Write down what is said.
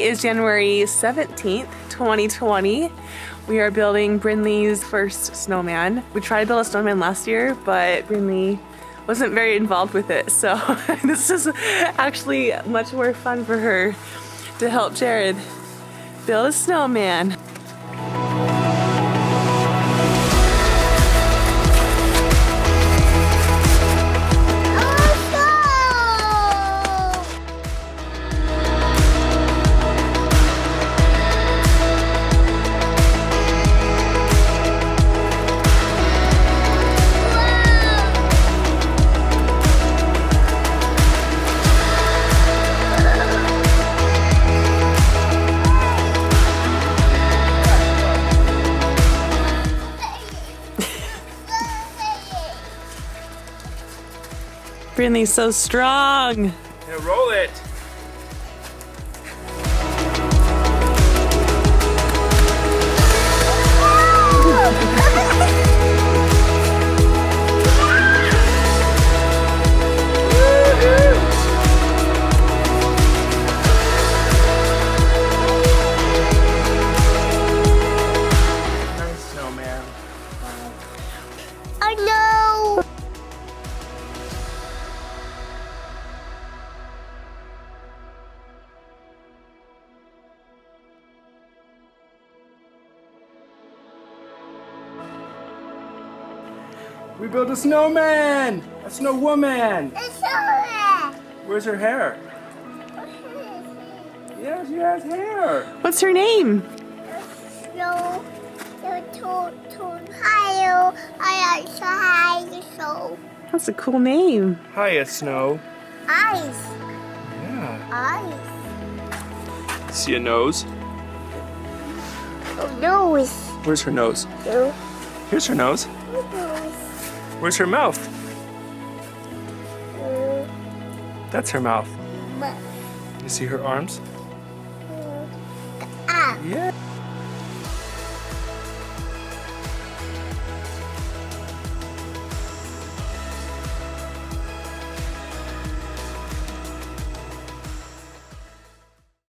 is January 17th, 2020. We are building Brynlee's first snowman. We tried to build a snowman last year, but Brynlee wasn't very involved with it, so this is actually much more fun for her to help Jared build a snowman. Brynlee's so strong. Yeah, roll it. Nice snowman. Oh no! We built a snowman! A snow woman! It's over! Where's her hair? Yeah, she has hair. What's her name? Snow, Ohio, I also have so That's a cool name. Hiya, Snow. eyes, Yeah. eyes. See a nose? Oh, nose, Where's her nose? no, Here's her nose. nose. Where's her mouth? That's her mouth. But, You see her arms? ah. Yeah.